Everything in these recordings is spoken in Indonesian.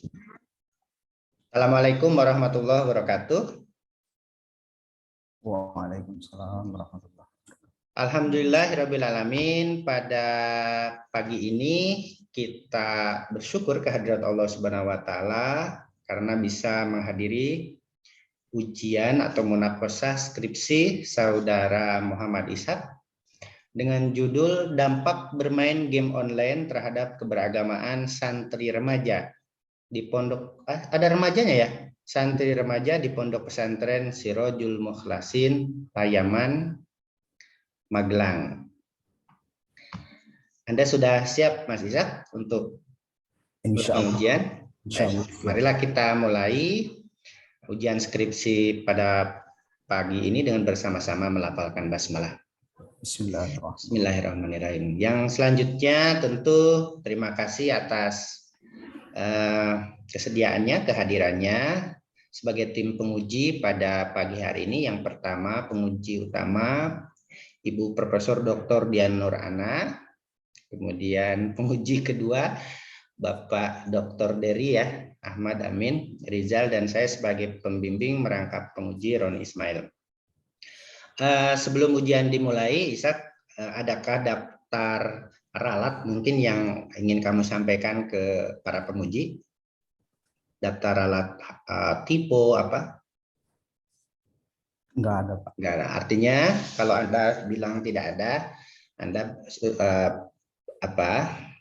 Assalamualaikum warahmatullahi wabarakatuh. Waalaikumsalam warahmatullahi wabarakatuh. Alhamdulillahirabbil alamin. Pada pagi ini kita bersyukur kehadirat Allah Subhanahu wa taala karena bisa menghadiri ujian atau munaqosyah skripsi saudara Muhammad Ishak dengan judul Dampak Bermain Game Online Terhadap Keberagamaan Santri Remaja di pondok ada remajanya ya, santri remaja di Pondok Pesantren Sirojul Mukhlasin, Payaman, Magelang. Anda sudah siap, Mas Ishak, untuk ujian? Marilah kita mulai ujian skripsi pada pagi ini dengan bersama-sama melafalkan basmalah. Bismillahirrahmanirrahim. Yang selanjutnya tentu terima kasih atas kesediaannya, kehadirannya sebagai tim penguji pada pagi hari ini. Yang pertama, penguji utama Ibu Profesor Dr. Dian Nur Ana, kemudian penguji kedua Bapak Dr. Dery ya, Ahmad Amin Rizal, dan saya sebagai pembimbing merangkap penguji Roni Ismail. Sebelum ujian dimulai, Ishak, adakah daftar ralat mungkin yang ingin kamu sampaikan ke para penguji? Daftar ralat tipe apa? Enggak ada, Pak. Enggak ada. Artinya kalau Anda bilang tidak ada, Anda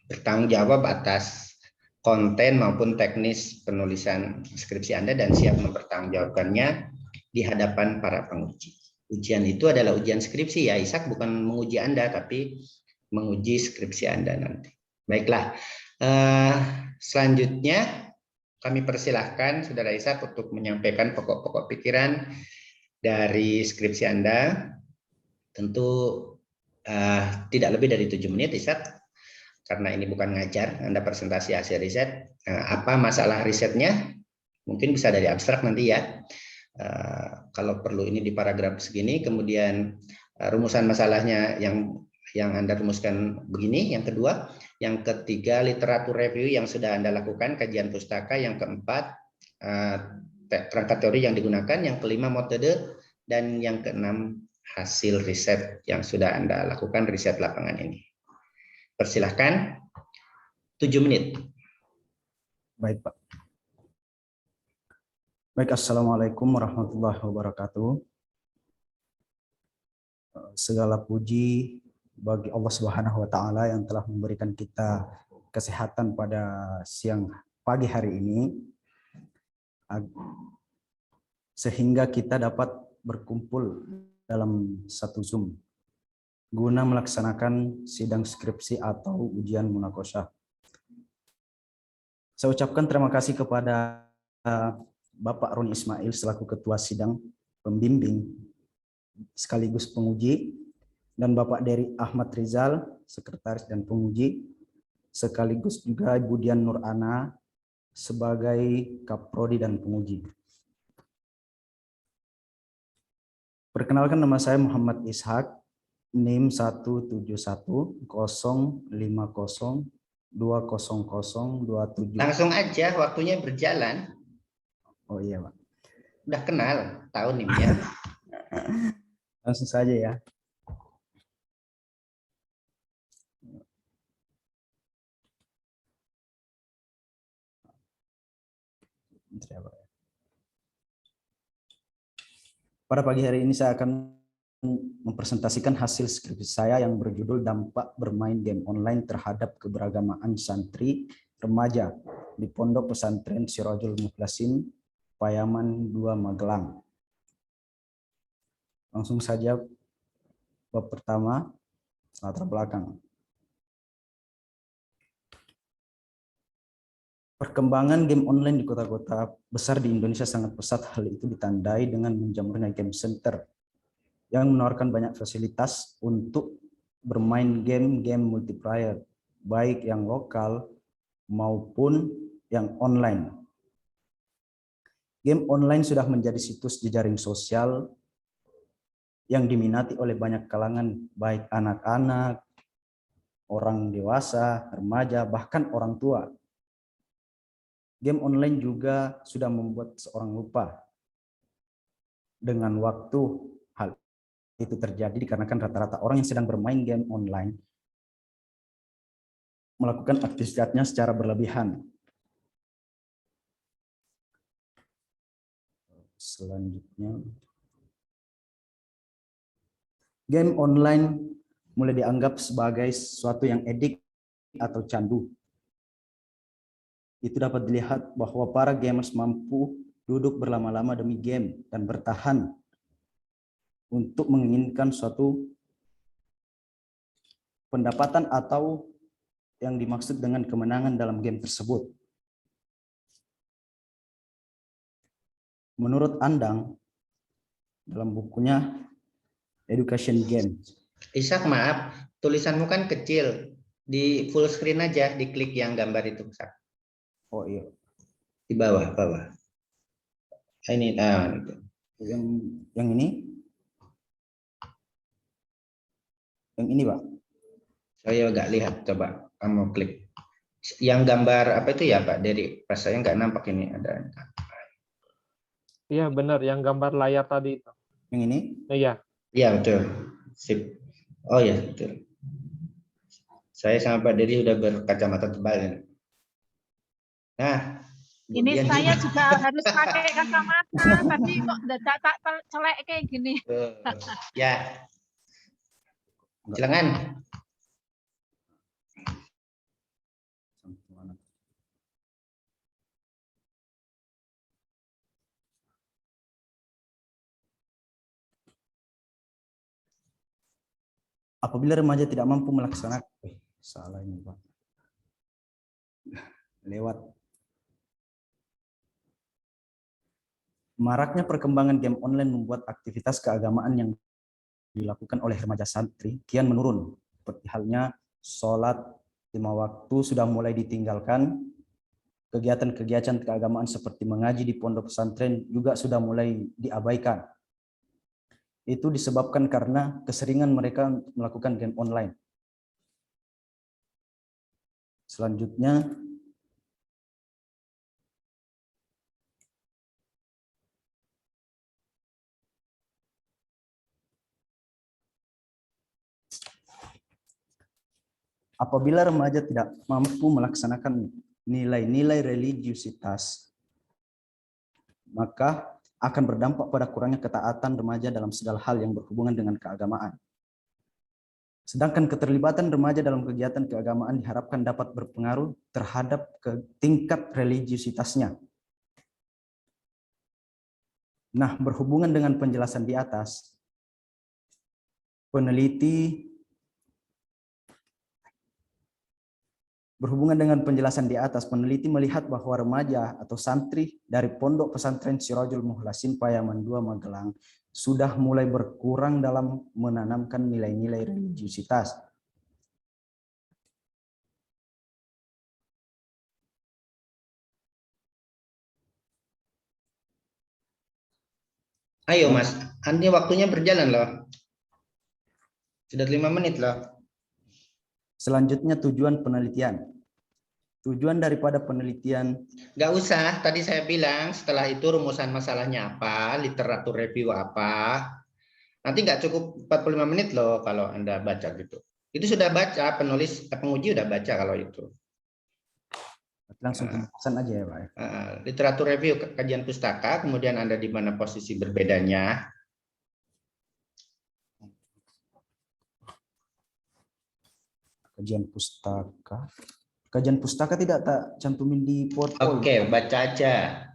bertanggung jawab atas konten maupun teknis penulisan skripsi Anda dan siap mempertanggungjawabkannya di hadapan para penguji. Ujian itu adalah ujian skripsi ya, Ishak, bukan menguji Anda tapi menguji skripsi Anda nanti. Baiklah, selanjutnya kami persilahkan Saudara Ishak untuk menyampaikan pokok-pokok pikiran dari skripsi Anda. Tentu tidak lebih dari 7 menit, Ishak, karena ini bukan ngajar, Anda presentasi hasil riset. Apa masalah risetnya? Mungkin bisa dari abstrak nanti ya. Kalau perlu ini di paragraf segini, kemudian rumusan masalahnya yang Anda rumuskan begini. Yang kedua, yang ketiga literatur review yang sudah Anda lakukan, kajian pustaka. Yang keempat, kerangka teori yang digunakan. Yang kelima, metode, dan yang keenam, hasil riset yang sudah Anda lakukan, riset lapangan ini. Persilahkan, 7 menit. Baik, Pak. Baik, Assalamualaikum warahmatullahi wabarakatuh. Segala puji bagi Allah Subhanahu wa taala yang telah memberikan kita kesehatan pada pagi hari ini sehingga kita dapat berkumpul dalam satu Zoom guna melaksanakan sidang skripsi atau ujian munaqosyah. Saya ucapkan terima kasih kepada Bapak Roni Ismail selaku Ketua Sidang Pembimbing sekaligus penguji, dan Bapak Dery Ahmad Rizal, Sekretaris dan Penguji, sekaligus juga Ibu Dian Nur Ana sebagai Kaprodi dan Penguji. Perkenalkan, nama saya Muhammad Ishak, NIM 17105020027. Langsung aja, waktunya berjalan. Oh iya, Pak. Udah kenal, tahu NIM-nya. Langsung saja ya. Pada pagi hari ini saya akan mempresentasikan hasil skripsi saya yang berjudul Dampak Bermain Game Online Terhadap Keberagamaan Santri Remaja di Pondok Pesantren Sirojul Mukhlasin, Payaman 2, Magelang. Langsung saja bab pertama, latar belakang. Perkembangan game online di kota-kota besar di Indonesia sangat pesat. Hal itu ditandai dengan menjamurnya game center yang menawarkan banyak fasilitas untuk bermain game-game multiplayer, baik yang lokal maupun yang online. Game online sudah menjadi situs jejaring sosial yang diminati oleh banyak kalangan, baik anak-anak, orang dewasa, remaja, bahkan orang tua. game online juga sudah membuat seorang lupa dengan waktu. Hal itu terjadi dikarenakan rata-rata orang yang sedang bermain game online melakukan aktivitasnya secara berlebihan. Selanjutnya, game online mulai dianggap sebagai sesuatu yang edik atau candu. Itu dapat dilihat bahwa para gamers mampu duduk berlama-lama demi game dan bertahan untuk menginginkan suatu pendapatan atau yang dimaksud dengan kemenangan dalam game tersebut. Menurut Andang, dalam bukunya Education Game. Ishak, maaf, tulisanmu kan kecil. Di full screen aja, diklik yang gambar itu, Ishak. Oh iya. Di bawah, bawah. Ini, itu. Yang ini? Yang ini, Pak? Saya nggak lihat, coba kamu klik. Yang gambar apa itu ya, Pak? Dari pas saya nggak nampak ini ada. Iya benar, yang gambar layar tadi itu. Yang ini? Iya. Iya betul. Sip. Oh ya betul. Saya sama Pak Dedi sudah berkacamata tebal ini. Nah, ini saya juga harus pakai kacamata. Tadi kok tak celek kayak gini. Ya. Silakan. Apabila remaja tidak mampu melaksanakan, salah ini Pak, lewat. Maraknya perkembangan game online membuat aktivitas keagamaan yang dilakukan oleh remaja santri kian menurun. Seperti halnya sholat 5 waktu sudah mulai ditinggalkan, kegiatan-kegiatan keagamaan seperti mengaji di pondok pesantren juga sudah mulai diabaikan. Itu disebabkan karena keseringan mereka melakukan game online. Selanjutnya, apabila remaja tidak mampu melaksanakan nilai-nilai religiusitas, maka akan berdampak pada kurangnya ketaatan remaja dalam segala hal yang berhubungan dengan keagamaan. Sedangkan keterlibatan remaja dalam kegiatan keagamaan diharapkan dapat berpengaruh terhadap tingkat religiusitasnya. Nah, berhubungan dengan penjelasan di atas, peneliti melihat bahwa remaja atau santri dari Pondok Pesantren Sirajul Muhlasin Payaman 2 Magelang sudah mulai berkurang dalam menanamkan nilai-nilai religiusitas. Ayo Mas, nanti waktunya berjalan loh. Sudah 5 menit loh. Selanjutnya tujuan penelitian. Tujuan daripada penelitian. Nggak usah, tadi saya bilang setelah itu rumusan masalahnya apa, literatur review apa. Nanti nggak cukup 45 menit loh kalau Anda baca gitu. Itu sudah baca, penguji udah baca kalau itu. Langsung pembahasan aja ya Pak. Literatur review kajian pustaka, kemudian Anda di mana posisi berbedanya. Kajian pustaka. Kajian pustaka tidak tak cantumin di portfolio. Oke, baca aja.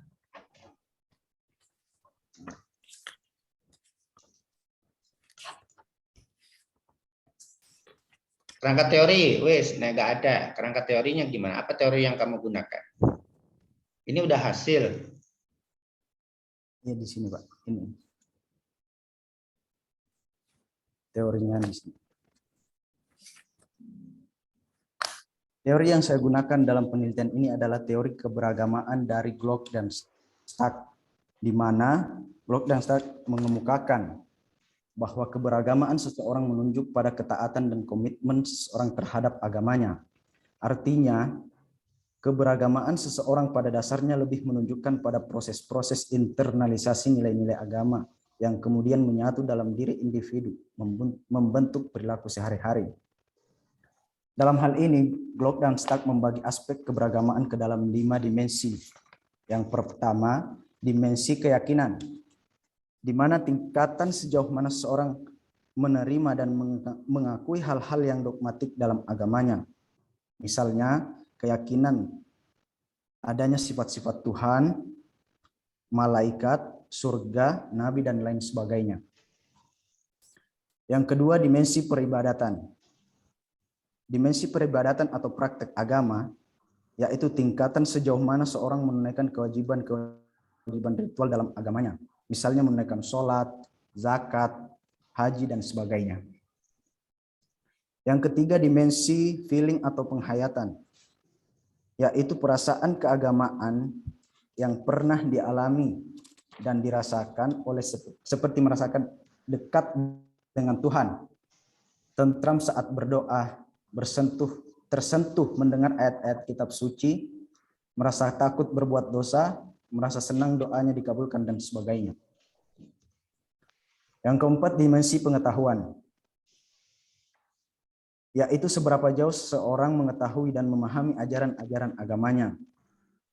Kerangka teori, wes, nah nggak ada. Kerangka teorinya gimana? Apa teori yang kamu gunakan? Ini udah hasil. Ya di sini Pak. Ini teorinya di sini. Teori yang saya gunakan dalam penelitian ini adalah teori keberagamaan dari Glock dan Stark, di mana Glock dan Stark mengemukakan bahwa keberagamaan seseorang menunjuk pada ketaatan dan komitmen seseorang terhadap agamanya. Artinya, Keberagamaan seseorang pada dasarnya lebih menunjukkan pada proses-proses internalisasi nilai-nilai agama yang kemudian menyatu dalam diri individu, membentuk perilaku sehari-hari. Dalam hal ini, Glock dan Stark membagi aspek keberagamaan ke dalam 5 dimensi. Yang pertama, dimensi keyakinan, di mana tingkatan sejauh mana seseorang menerima dan mengakui hal-hal yang dogmatik dalam agamanya. Misalnya, keyakinan adanya sifat-sifat Tuhan, malaikat, surga, nabi, dan lain sebagainya. Yang kedua, dimensi peribadatan. Dimensi peribadatan atau praktek agama, yaitu tingkatan sejauh mana seorang menunaikan kewajiban ritual dalam agamanya. Misalnya menunaikan sholat, zakat, haji, dan sebagainya. Yang ketiga, dimensi feeling atau penghayatan, yaitu perasaan keagamaan yang pernah dialami dan dirasakan oleh seperti merasakan dekat dengan Tuhan, tentram saat berdoa, tersentuh mendengar ayat-ayat kitab suci, merasa takut berbuat dosa, merasa senang doanya dikabulkan, dan sebagainya. Yang keempat, dimensi pengetahuan, yaitu seberapa jauh seseorang mengetahui dan memahami ajaran-ajaran agamanya,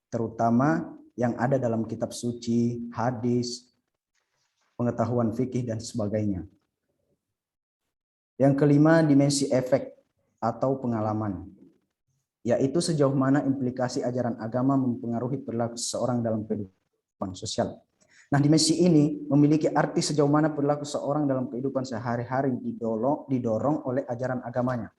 terutama yang ada dalam kitab suci, hadis, pengetahuan fikih, dan sebagainya. Yang kelima, dimensi efek atau pengalaman, yaitu sejauh mana implikasi ajaran agama mempengaruhi perilaku seseorang dalam kehidupan sosial. Nah, dimensi ini memiliki arti sejauh mana perilaku seorang dalam kehidupan sehari-hari didorong oleh ajaran agamanya.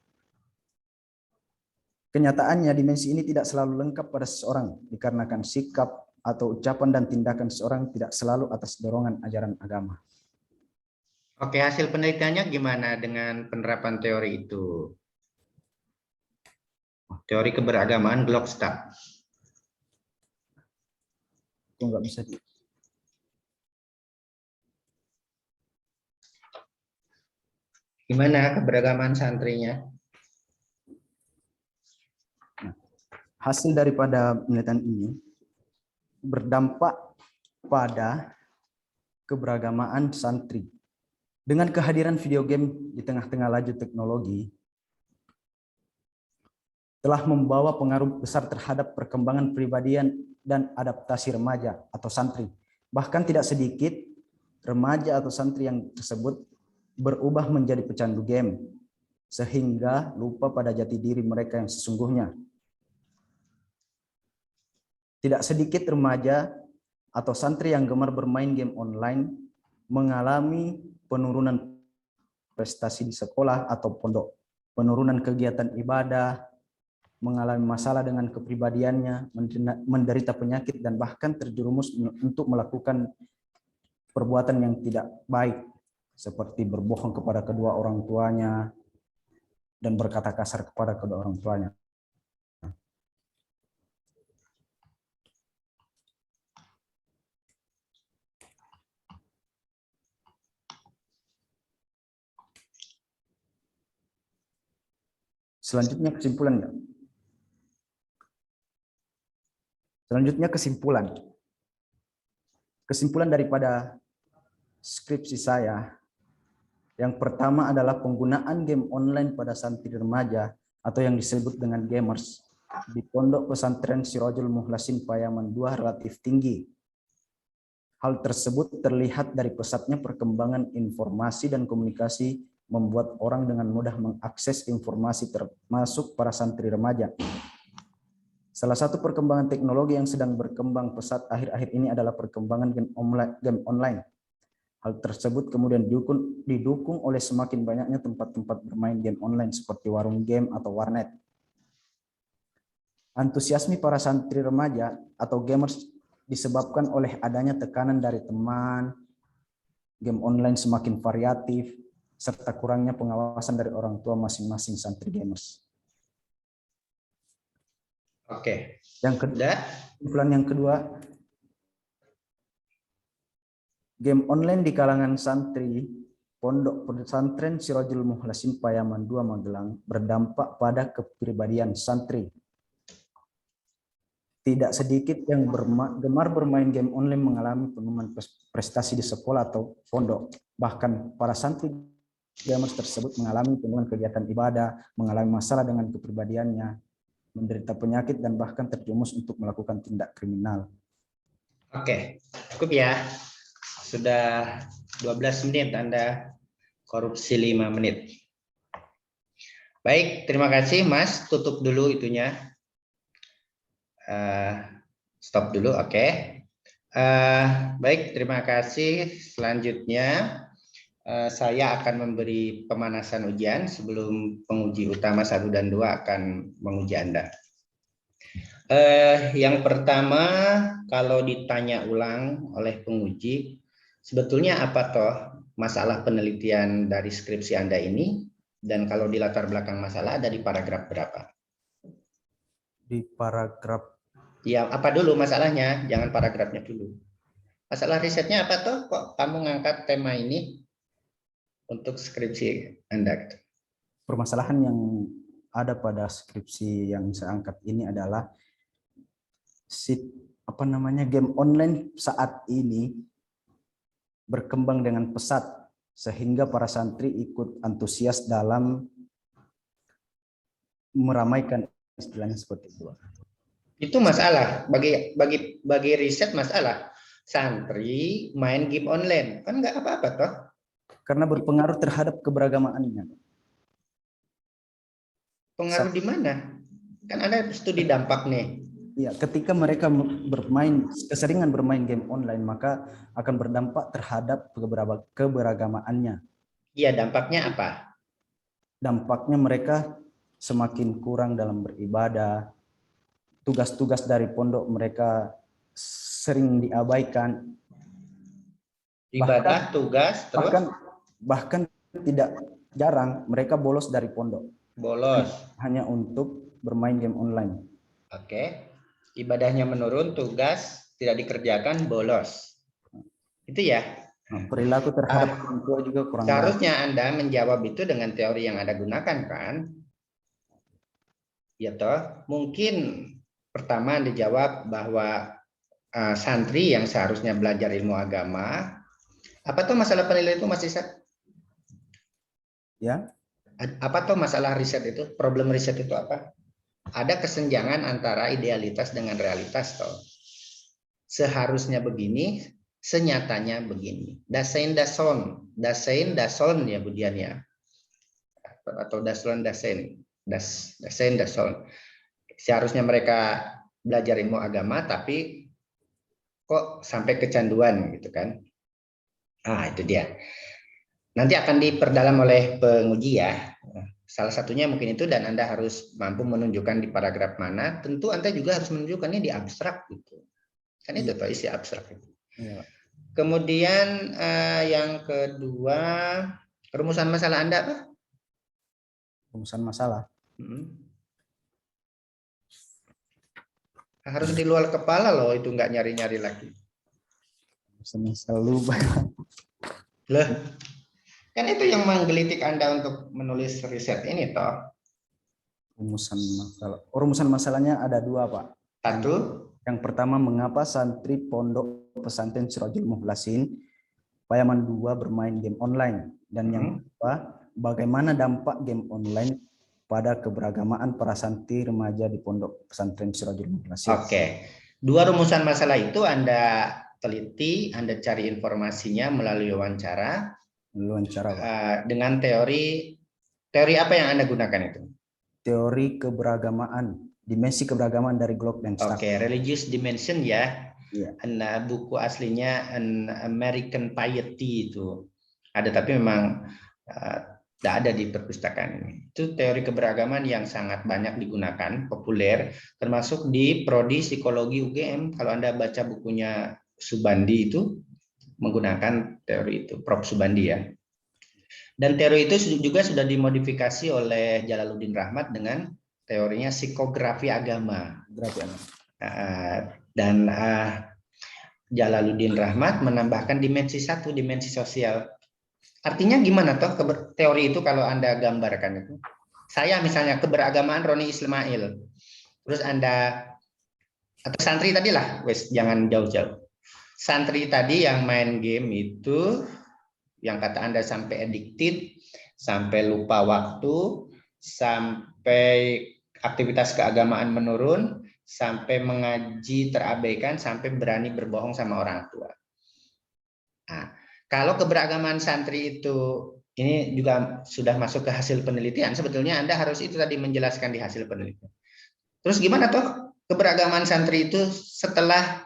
Kenyataannya, dimensi ini tidak selalu lengkap pada seseorang, dikarenakan sikap atau ucapan dan tindakan seseorang tidak selalu atas dorongan ajaran agama. Oke, hasil penelitiannya gimana dengan penerapan teori itu? Teori keberagamaan Glock Stark. Itu nggak bisa Gimana keberagaman santrinya? Hasil daripada penelitian ini berdampak pada keberagamaan santri. Dengan kehadiran video game di tengah-tengah laju teknologi, telah membawa pengaruh besar terhadap perkembangan pribadian dan adaptasi remaja atau santri. Bahkan tidak sedikit remaja atau santri yang tersebut berubah menjadi pecandu game, sehingga lupa pada jati diri mereka yang sesungguhnya. Tidak sedikit remaja atau santri yang gemar bermain game online mengalami penurunan prestasi di sekolah atau pondok, penurunan kegiatan ibadah, mengalami masalah dengan kepribadiannya, menderita penyakit, dan bahkan terjerumus untuk melakukan perbuatan yang tidak baik, seperti berbohong kepada kedua orang tuanya dan berkata kasar kepada kedua orang tuanya. Selanjutnya kesimpulannya. Kesimpulan daripada skripsi saya, yang pertama adalah penggunaan game online pada santri remaja atau yang disebut dengan gamers di Pondok Pesantren Sirajul Mukhlasin Payaman 2 relatif tinggi. Hal tersebut terlihat dari pesatnya perkembangan informasi dan komunikasi membuat orang dengan mudah mengakses informasi termasuk para santri remaja. Salah satu perkembangan teknologi yang sedang berkembang pesat akhir-akhir ini adalah perkembangan game online. Hal tersebut kemudian didukung oleh semakin banyaknya tempat-tempat bermain game online seperti warung game atau warnet. Antusiasme para santri remaja atau gamers disebabkan oleh adanya tekanan dari teman, game online semakin variatif, serta kurangnya pengawasan dari orang tua masing-masing santri gamers. Oke. Kesimpulan yang kedua, game online di kalangan santri Pondok Pesantren Sirajul Mukhlasin Payaman 2 Magelang berdampak pada kepribadian santri. tidak sedikit yang gemar bermain game online mengalami penurunan prestasi di sekolah atau pondok. Bahkan para santri gamers tersebut mengalami penurunan kegiatan ibadah, mengalami masalah dengan kepribadiannya, menderita penyakit, dan bahkan terjerumus untuk melakukan tindak kriminal. Oke, cukup ya. Sudah 12 menit Anda korupsi 5 menit. Baik, terima kasih Mas. Tutup dulu itunya. Stop dulu, oke. Baik, terima kasih. Selanjutnya saya akan memberi pemanasan ujian sebelum penguji utama 1 dan 2 akan menguji Anda. Yang pertama, kalau ditanya ulang oleh penguji, sebetulnya apa toh masalah penelitian dari skripsi Anda ini? Dan kalau di latar belakang masalah ada di paragraf berapa? Di paragraf, Ya, apa dulu masalahnya? Jangan paragrafnya dulu. Masalah risetnya apa toh? Kok kamu ngangkat tema ini untuk skripsi Anda? permasalahan yang ada pada skripsi yang saya angkat ini adalah game online saat ini berkembang dengan pesat sehingga para santri ikut antusias dalam meramaikan, istilahnya seperti itu. Itu masalah bagi riset, masalah santri main game online kan nggak apa-apa toh, Karena berpengaruh terhadap keberagamaannya. pengaruh di mana? Kan ada studi dampak nih. Ya, ketika mereka keseringan bermain game online, maka akan berdampak terhadap keberagamaannya. Iya, dampaknya apa? Dampaknya mereka semakin kurang dalam beribadah, tugas-tugas dari pondok mereka sering diabaikan. Ibadah, tugas, terus bahkan tidak jarang mereka bolos dari pondok. bolos. Hanya untuk bermain game online. Oke. Ibadahnya menurun, tugas tidak dikerjakan, bolos. Itu ya. Perilaku terhadap orang tua juga kurang baik. Seharusnya Anda menjawab itu dengan teori yang Anda gunakan kan? Ya toh, mungkin pertama Anda jawab bahwa santri yang seharusnya belajar ilmu agama, apa tuh masalah penilaian itu Mas Isak? Ya. Apa tuh masalah riset itu? Problem riset itu apa? Ada kesenjangan antara idealitas dengan realitas toh. Seharusnya begini, senyatanya begini. Dasein dason ya Budian ya. Atau daslon dasein. Dasein dason. Seharusnya mereka belajar ilmu agama tapi kok sampai kecanduan gitu kan. Itu dia. Nanti akan diperdalam oleh penguji ya. Salah satunya mungkin itu, dan Anda harus mampu menunjukkan di paragraf mana. Tentu Anda juga harus menunjukkannya di abstrak gitu. Kan itu tuh isi abstrak itu. Ya. Kemudian yang kedua, rumusan masalah Anda apa? Rumusan masalah. Harus di luar kepala loh, itu nggak nyari-nyari lagi. Selalu Loh, kan itu yang menggelitik Anda untuk menulis riset ini toh. rumusan masalah. Rumusan masalahnya ada 2, Pak. Satu, yang pertama, mengapa santri pondok pesantren Sirajul Muhlasin Payaman 2 bermain game online, dan yang kedua, bagaimana dampak game online pada keberagamaan para santri remaja di pondok pesantren Sirajul Muhlasin. Oke. 2 rumusan masalah itu Anda teliti, Anda cari informasinya melalui wawancara. Dengan teori apa yang Anda gunakan itu? Teori keberagamaan, dimensi keberagamaan dari Glock dan Stark. Oke, religious dimension ya. Yeah. Buku aslinya An American Piety itu ada, tapi memang tidak ada di perpustakaan ini. Itu teori keberagaman yang sangat banyak digunakan, populer, termasuk di prodi psikologi UGM. Kalau Anda baca bukunya Subandi itu menggunakan teori itu, Prof. Subandi ya. Dan teori itu juga sudah dimodifikasi oleh Jalaluddin Rahmat dengan teorinya psikografi agama. Dan Jalaluddin Rahmat menambahkan dimensi 1, dimensi sosial. Artinya gimana toh teori itu kalau Anda gambarkan itu? Saya misalnya keberagamaan Roni Ismail. Terus Anda Atau santri tadi lah, wes jangan jauh-jauh. Santri tadi yang main game itu, yang kata Anda sampai addicted, sampai lupa waktu, sampai aktivitas keagamaan menurun, sampai mengaji terabaikan, sampai berani berbohong sama orang tua. Nah, kalau keberagaman santri itu, ini juga sudah masuk ke hasil penelitian, sebetulnya Anda harus itu tadi menjelaskan di hasil penelitian. Terus gimana toh keberagaman santri itu setelah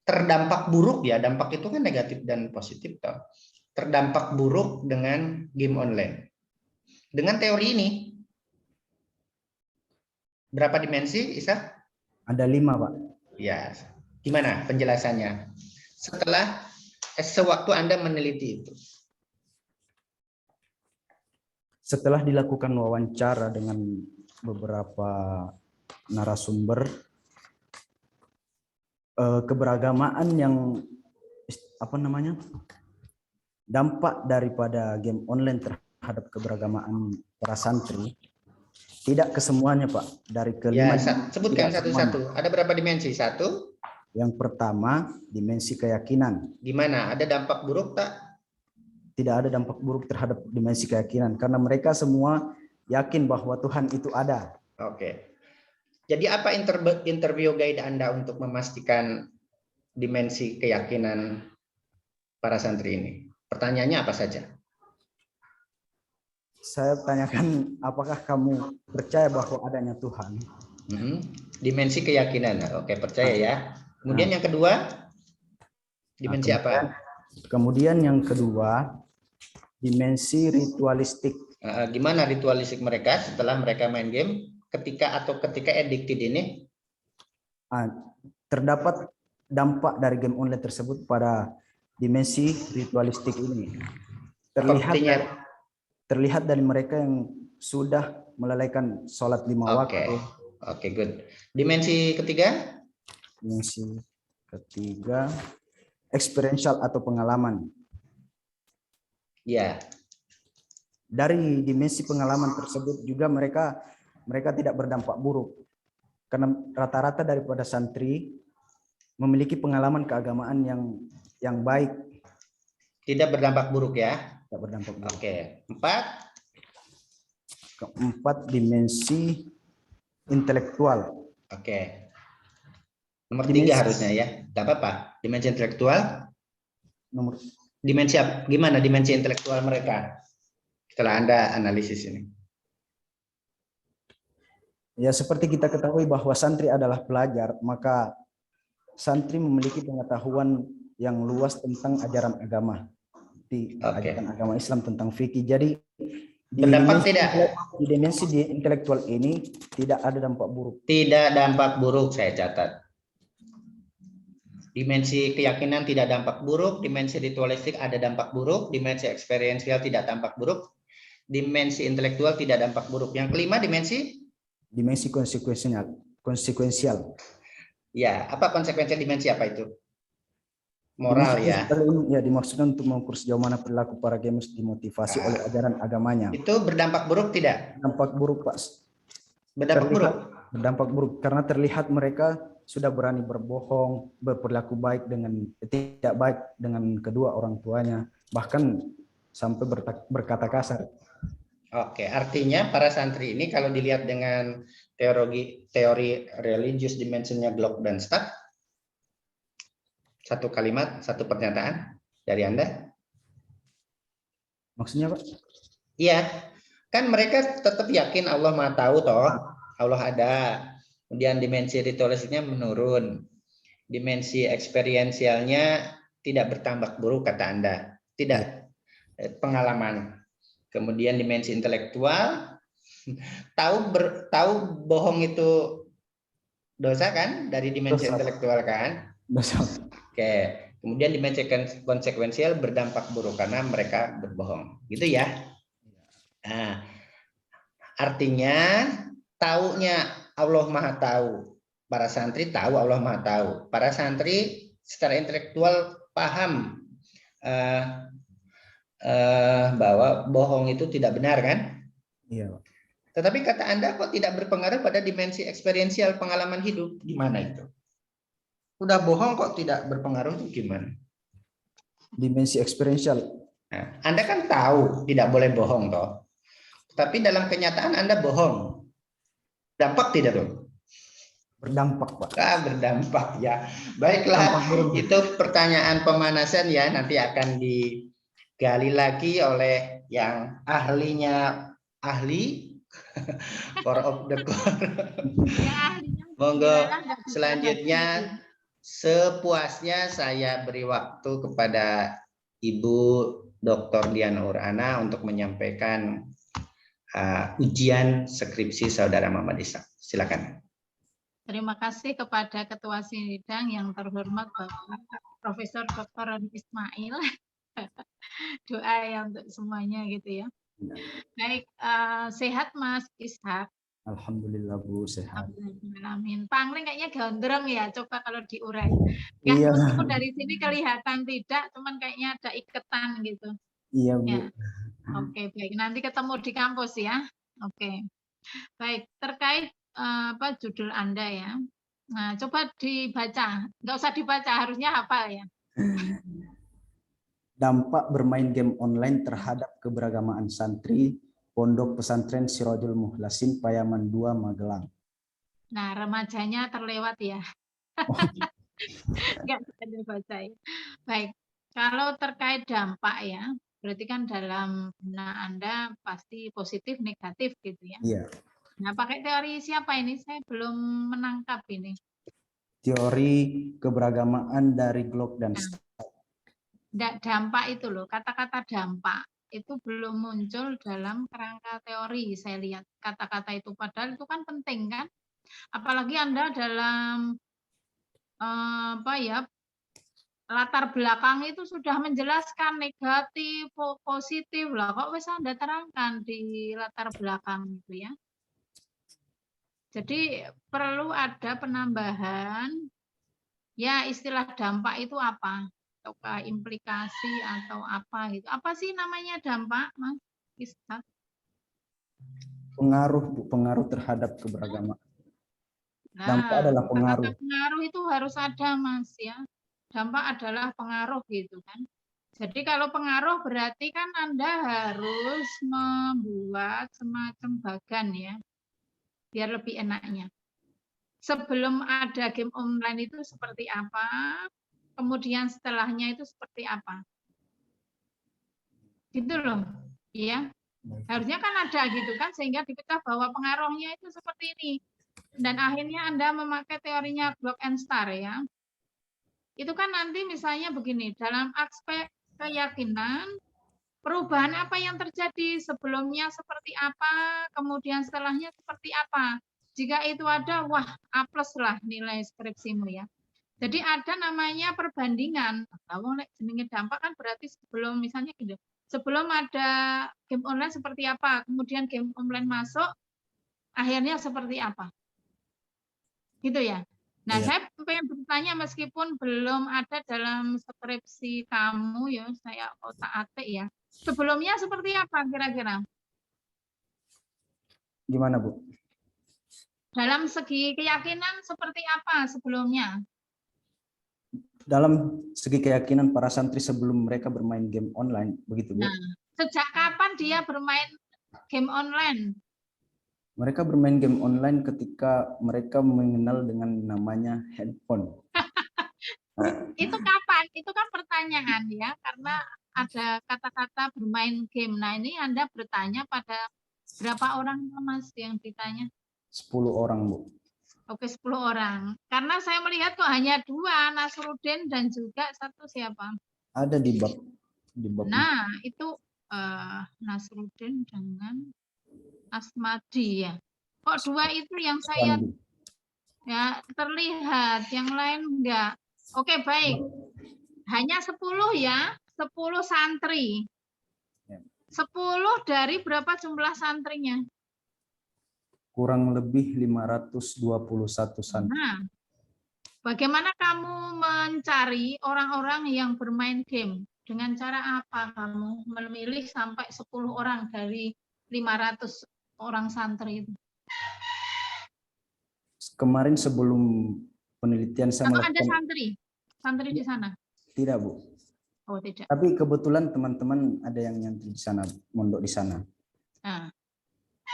terdampak buruk, ya dampak itu kan negatif dan positif toh. Terdampak buruk dengan game online. Dengan teori ini berapa dimensi, Isa? Ada 5, Pak. Ya, gimana penjelasannya? Sewaktu Anda meneliti itu. Setelah dilakukan wawancara dengan beberapa narasumber, keberagamaan yang dampak daripada game online terhadap keberagamaan para santri tidak kesemuanya, Pak. Dari kelima, Ya, sebutkan satu-satu. Ada berapa dimensi? Satu. Yang pertama, dimensi keyakinan. Gimana? Ada dampak buruk tak? Tidak ada dampak buruk terhadap dimensi keyakinan karena mereka semua yakin bahwa Tuhan itu ada. Oke. Jadi apa interview guide Anda untuk memastikan dimensi keyakinan para santri ini? Pertanyaannya apa saja? Saya tanyakan, apakah kamu percaya bahwa adanya Tuhan? Dimensi keyakinan. Oke, percaya ya. Kemudian yang kedua, dimensi apa? Kemudian yang kedua, dimensi ritualistik. Gimana ritualistik mereka setelah mereka main game ketika addicted ini? Terdapat dampak dari game online tersebut pada dimensi ritualistik ini. Terlihat dari mereka yang sudah melalaikan sholat 5 waktu. Oke, good. Dimensi ketiga? Dimensi ketiga, experiential atau pengalaman. Ya. Dari dimensi pengalaman tersebut juga mereka tidak berdampak buruk. Karena rata-rata daripada santri memiliki pengalaman keagamaan yang baik. Tidak berdampak buruk ya? Tidak berdampak buruk. Oke. Keempat, dimensi intelektual. Oke. Nomor 3 harusnya ya. Tidak apa-apa. Dimensi intelektual. Dimensi apa? Gimana dimensi intelektual mereka? Setelah Anda analisis ini. Ya, seperti kita ketahui bahwa santri adalah pelajar, maka santri memiliki pengetahuan yang luas tentang ajaran agama. Ajaran agama Islam tentang fikih. Jadi di dimensi intelektual ini tidak ada dampak buruk. Tidak dampak buruk, saya catat. Dimensi keyakinan tidak dampak buruk, dimensi ritualistik ada dampak buruk, dimensi eksperiensial tidak dampak buruk, dimensi intelektual tidak dampak buruk. Yang kelima dimensi konsekuensial. Ya, apa konsekuensial dimensi apa itu? Moral ya. Ya, dimaksudkan untuk mengukur sejauh mana perilaku para gamers dimotivasi oleh ajaran agamanya. Itu berdampak buruk tidak? Dampak buruk, Pak. Berdampak buruk karena terlihat mereka sudah berani berbohong, berperilaku tidak baik dengan kedua orang tuanya, bahkan sampai berkata kasar. Oke, artinya para santri ini kalau dilihat dengan teori religious dimensionnya Glock dan Stack, satu kalimat, satu pernyataan dari Anda. Maksudnya, Pak? Iya, kan mereka tetap yakin Allah Maha Tahu toh, Allah ada. Kemudian dimensi ritualistiknya menurun. Dimensi eksperiensialnya tidak bertambah buruk kata Anda. Tidak. Pengalaman. Kemudian dimensi intelektual, tahu bohong itu dosa kan dari dimensi intelektual kan? Dosa. Oke. Kemudian dimensi konsekuensial berdampak buruk karena mereka berbohong. Gitu ya. Nah, artinya taunya Allah Maha Tahu. Para santri tahu Allah Maha Tahu. Para santri secara intelektual paham bahwa bohong itu tidak benar kan? Iya. Tetapi kata Anda kok tidak berpengaruh pada dimensi eksperiensial pengalaman hidup? Gimana itu? udah bohong kok tidak berpengaruh itu gimana? Dimensi eksperiensial. Nah, Anda kan tahu tidak boleh bohong toh. Tapi dalam kenyataan Anda bohong. Dampak tidak tuh? Berdampak, Pak. Berdampak ya. Baiklah, Dampak buruk. itu pertanyaan pemanasan ya, nanti akan digali lagi oleh yang ahlinya ahli, core of the core. Ya, ahlinya Monggo gimana, nggak bisa selanjutnya lagi. sepuasnya saya beri waktu kepada Ibu Dr. Diana Urana untuk menyampaikan ujian skripsi saudara Muhammad Ishak. Silakan. Terima kasih kepada Ketua Sidang yang terhormat Bapak Profesor Dr. Ismail. Doa ya untuk semuanya gitu ya. Baik, sehat Mas Ishak. Alhamdulillah Bu, sehat. Amin. Pangling kayaknya gondrong ya, coba kalau diurai. Iya. Meskipun dari sini kelihatan tidak, cuman kayaknya ada iketan gitu. Iya Bu. Ya. Oke, baik. Nanti ketemu di kampus ya. Oke. Baik, terkait apa judul Anda ya. Nah, coba dibaca. Nggak usah dibaca, harusnya hafal ya. Dampak bermain game online terhadap keberagamaan santri Pondok Pesantren Sirajul Mukhlasin Payaman 2 Magelang. Nah, remajanya terlewat ya. Nggak bisa dibaca ya. Baik, kalau terkait dampak ya, berarti kan dalam benak Anda pasti positif, negatif gitu ya. Iya. Nah, pakai teori siapa ini? Saya belum menangkap ini. Teori keberagamaan dari Glock dan Dampak itu loh, kata-kata dampak itu belum muncul dalam kerangka teori. Saya lihat kata-kata itu, padahal itu kan penting kan. Apalagi Anda dalam apa ya, latar belakang itu sudah menjelaskan negatif, positif lah. Kok bisa Anda terangkan di latar belakang itu ya. Jadi perlu ada penambahan, ya istilah dampak itu apa? Ataukah implikasi atau apa gitu. Apa sih namanya dampak, Mas Ishak? pengaruh Bu, pengaruh terhadap keberagamaan. Dampak Nah, adalah pengaruh. kata pengaruh itu harus ada, Mas ya. Dampak adalah pengaruh gitu kan. Jadi kalau pengaruh berarti kan Anda harus membuat semacam bagan ya, biar lebih enaknya. Sebelum ada game online itu seperti apa, kemudian setelahnya itu seperti apa. Gitu loh. Iya. Harusnya kan ada gitu kan, sehingga diketahui bahwa pengaruhnya itu seperti ini. Dan akhirnya Anda memakai teorinya Glock and Star ya. Itu kan nanti misalnya begini, dalam aspek keyakinan, perubahan apa yang terjadi sebelumnya seperti apa, kemudian setelahnya seperti apa. Jika itu ada, wah A+ lah nilai skripsimu ya. Jadi ada namanya perbandingan. Kalau jenenge dampak kan berarti sebelum misalnya gitu. Sebelum ada game online seperti apa, kemudian game online masuk, akhirnya seperti apa. Gitu ya. Nah, Iya. saya pengen bertanya meskipun belum ada dalam skripsi kamu ya, saya otak-atik ya. Sebelumnya seperti apa kira-kira? Gimana Bu? Dalam segi keyakinan seperti apa sebelumnya? Dalam segi keyakinan para santri sebelum mereka bermain game online, begitu Bu. Nah, sejak kapan dia bermain game online? Mereka bermain game online ketika mereka mengenal dengan namanya handphone. Itu kapan? Itu kan pertanyaan ya, karena ada kata-kata bermain game. Nah, ini Anda bertanya pada berapa orang Mas yang ditanya? 10 orang Bu. Oke, 10 orang. Karena saya melihat kok hanya 2, Nasruddin dan juga satu siapa? Ada di bab Nah, itu Nasruddin dengan Asmadi ya. Kok 2 itu yang saya ya terlihat, yang lain enggak. Oke, baik. Hanya 10 ya, 10 santri. 10 dari berapa jumlah santrinya? kurang lebih 521 santri. Nah, bagaimana kamu mencari orang-orang yang bermain game? Dengan cara apa kamu memilih sampai 10 orang dari 500 orang santri itu? Kemarin sebelum penelitian saya Atau ada melakukan santri di sana? tidak, Bu. Oh, tidak. Tapi kebetulan teman-teman ada yang nyantri di sana, mondok di sana. Nah,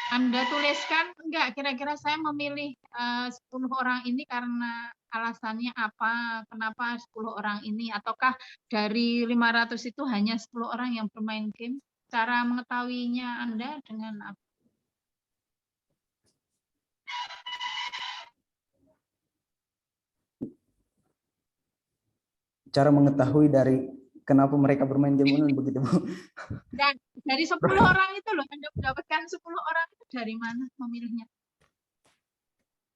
Anda tuliskan enggak kira-kira saya memilih 10 orang ini karena alasannya apa? Kenapa 10 orang ini? Ataukah dari 500 itu hanya 10 orang yang bermain game? Cara mengetahuinya Anda dengan apa? Cara mengetahui dari kenapa mereka bermain game online begitu, Bu. Dan dari 10 orang itu loh, Anda mendapatkan 10 orang itu dari mana memilihnya?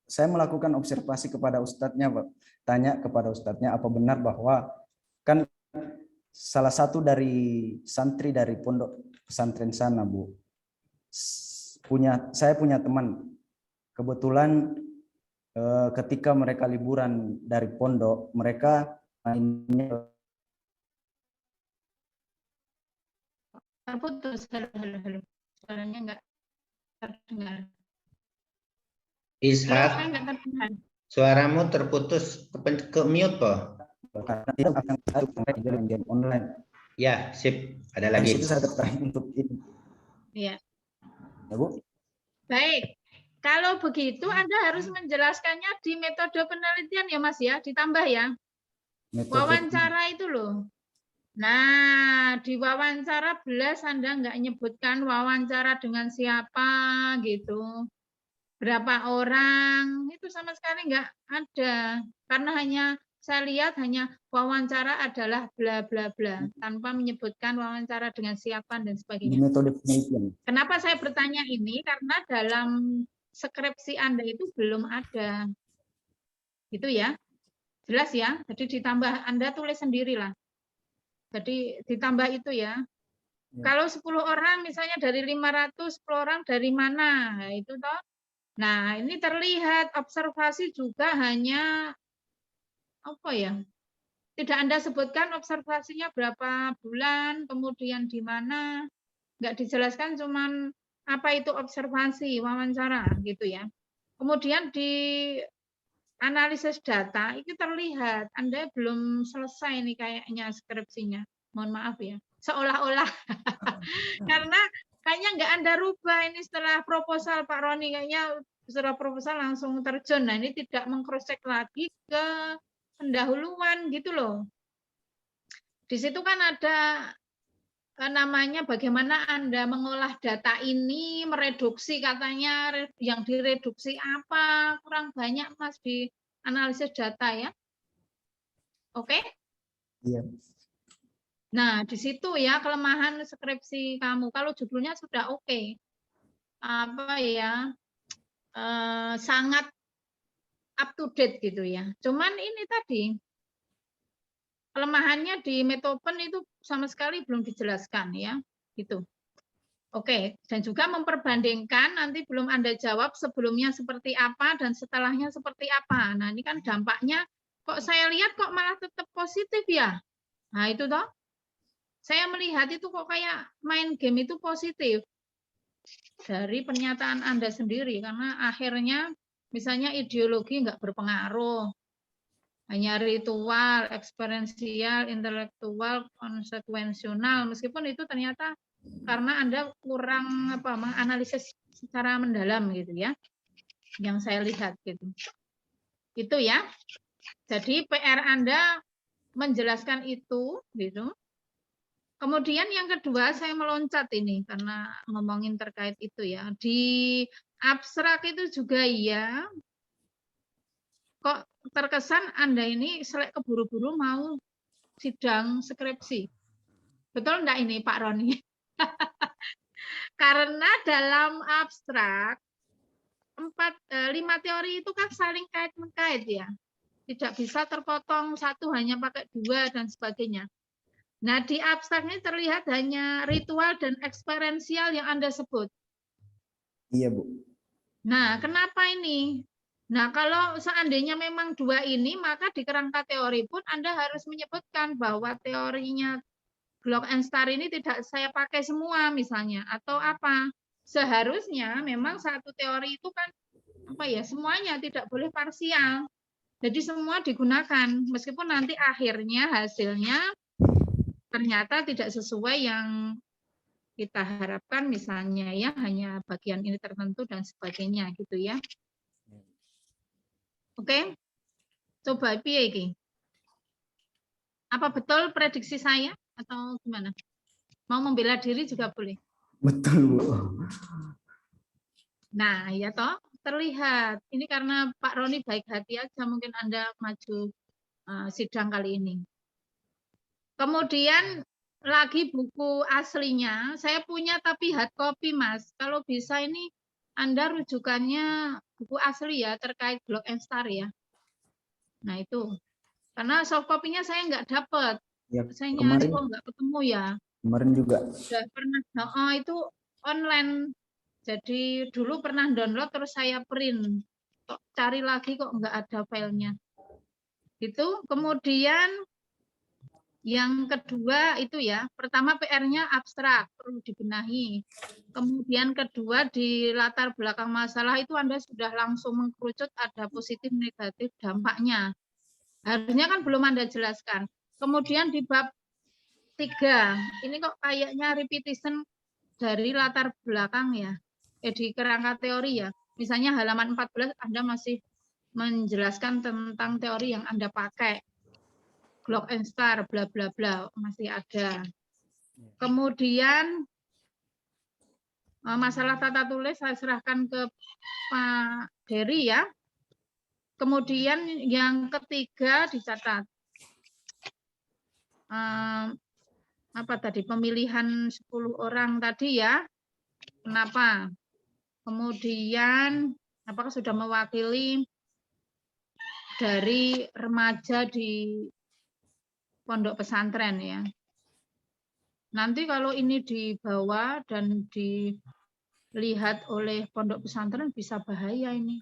Saya melakukan observasi kepada ustadznya, Pak. Tanya kepada ustadznya apa benar bahwa kan salah satu dari santri dari pondok pesantren sana, Bu. Saya punya teman. Kebetulan ketika mereka liburan dari pondok, mereka mainnya Terputus. Halo. Suaranya enggak terdengar. Ishak, Saya enggak terdengar. suaramu terputus ke mute, Po. karena tidak akan tahu mereka bermain game online. Ya, sip. Ada Dari lagi. situ saya tertarik untuk ini. Iya. Ya, Bu. Baik. Kalau begitu Anda harus menjelaskannya di metode penelitian ya Mas ya, ditambah ya. Metode Wawancara itu loh. Nah, di wawancara belas Anda nggak nyebutkan wawancara dengan siapa gitu. Berapa orang, itu sama sekali nggak ada. Karena hanya saya lihat hanya wawancara adalah bla bla bla tanpa menyebutkan wawancara dengan siapa dan di sebagainya. metode penelitian. Kenapa saya bertanya ini? Karena dalam skripsi Anda itu belum ada. Gitu ya. Jelas ya? Jadi ditambah Anda tulis sendirilah. Jadi ditambah itu ya. Ya. Kalau 10 orang misalnya dari 500, 10 orang dari mana? Nah, itu toh. Nah, ini terlihat observasi juga hanya apa ya? Tidak Anda sebutkan observasinya berapa bulan, kemudian di mana? Nggak dijelaskan cuman apa itu observasi, wawancara gitu ya. Kemudian di analisis data itu terlihat Anda belum selesai nih kayaknya skripsinya. Mohon maaf ya. Seolah-olah karena kayaknya nggak Anda rubah ini setelah proposal Pak Roni, kayaknya setelah proposal langsung terjun. Nah, ini tidak mengcross-check lagi ke pendahuluan gitu loh. Di situ kan ada namanya bagaimana Anda mengolah data ini, mereduksi katanya yang direduksi apa, kurang banyak Mas di analisis data ya. Oke? Iya. Nah, di situ ya kelemahan skripsi kamu. Kalau judulnya sudah oke. Apa ya? Sangat up to date gitu ya. Cuman ini tadi kelemahannya di Metopen itu sama sekali belum dijelaskan ya, gitu. Oke, dan juga memperbandingkan nanti belum Anda jawab sebelumnya seperti apa dan setelahnya seperti apa. Nah, ini kan dampaknya kok saya lihat kok malah tetap positif ya. Nah, itu toh. Saya melihat itu kok kayak main game itu positif dari pernyataan Anda sendiri karena akhirnya misalnya ideologi nggak berpengaruh. Hanya ritual, eksperiensial, intelektual, konsekuensional, meskipun itu ternyata karena Anda kurang menganalisis secara mendalam gitu ya, yang saya lihat gitu. Itu ya. Jadi PR Anda menjelaskan itu gitu. Kemudian yang kedua saya meloncat ini karena ngomongin terkait itu ya. Di abstrak itu juga ya. Kok terkesan Anda ini keburu-buru mau sidang skripsi. Betul enggak ini Pak Roni? Karena dalam abstrak 5 teori itu kan saling kait-mengkait ya. Tidak bisa terpotong satu hanya pakai 2 dan sebagainya. Nah, di abstrak ini terlihat hanya ritual dan eksperiensial yang Anda sebut. Iya, Bu. Nah, kenapa ini? Nah, kalau seandainya memang 2 ini, maka di kerangka teori pun Anda harus menyebutkan bahwa teorinya Block and Star ini tidak saya pakai semua misalnya, atau apa. Seharusnya memang satu teori itu kan semuanya tidak boleh parsial. Jadi semua digunakan, meskipun nanti akhirnya hasilnya ternyata tidak sesuai yang kita harapkan, misalnya ya hanya bagian ini tertentu dan sebagainya gitu ya. Oke, coba piye iki? Apa betul prediksi saya atau gimana? Mau membela diri juga boleh. Betul, Bu. Nah, ya toh, terlihat. Ini karena Pak Roni baik hati aja, mungkin Anda maju sidang kali ini. Kemudian lagi buku aslinya, saya punya tapi hard copy, Mas. Kalau bisa ini Anda rujukannya buku asli ya, terkait Glock and Star ya. Nah itu, karena soft copy-nya saya nggak dapat. Ya, Saya nyari kemarin kok nggak ketemu ya. kemarin juga. Sudah pernah, itu online. Jadi dulu pernah download terus saya print. Kok cari lagi kok nggak ada filenya. Itu kemudian yang kedua itu ya, pertama PR-nya abstrak, perlu dibenahi. Kemudian kedua di latar belakang masalah itu Anda sudah langsung mengkerucut ada positif negatif dampaknya. Harusnya kan belum Anda jelaskan. Kemudian di bab 3, ini kok kayaknya repetition dari latar belakang ya. Di kerangka teori ya. Misalnya halaman 14 Anda masih menjelaskan tentang teori yang Anda pakai. Glock and Star, bla bla bla, masih ada. Kemudian masalah tata tulis saya serahkan ke Pak Dery ya. Kemudian yang ketiga dicatat. Apa tadi, pemilihan 10 orang tadi ya. Kenapa? Kemudian apakah sudah mewakili dari remaja di pondok pesantren ya. Nanti kalau ini dibawa dan dilihat oleh pondok pesantren bisa bahaya ini.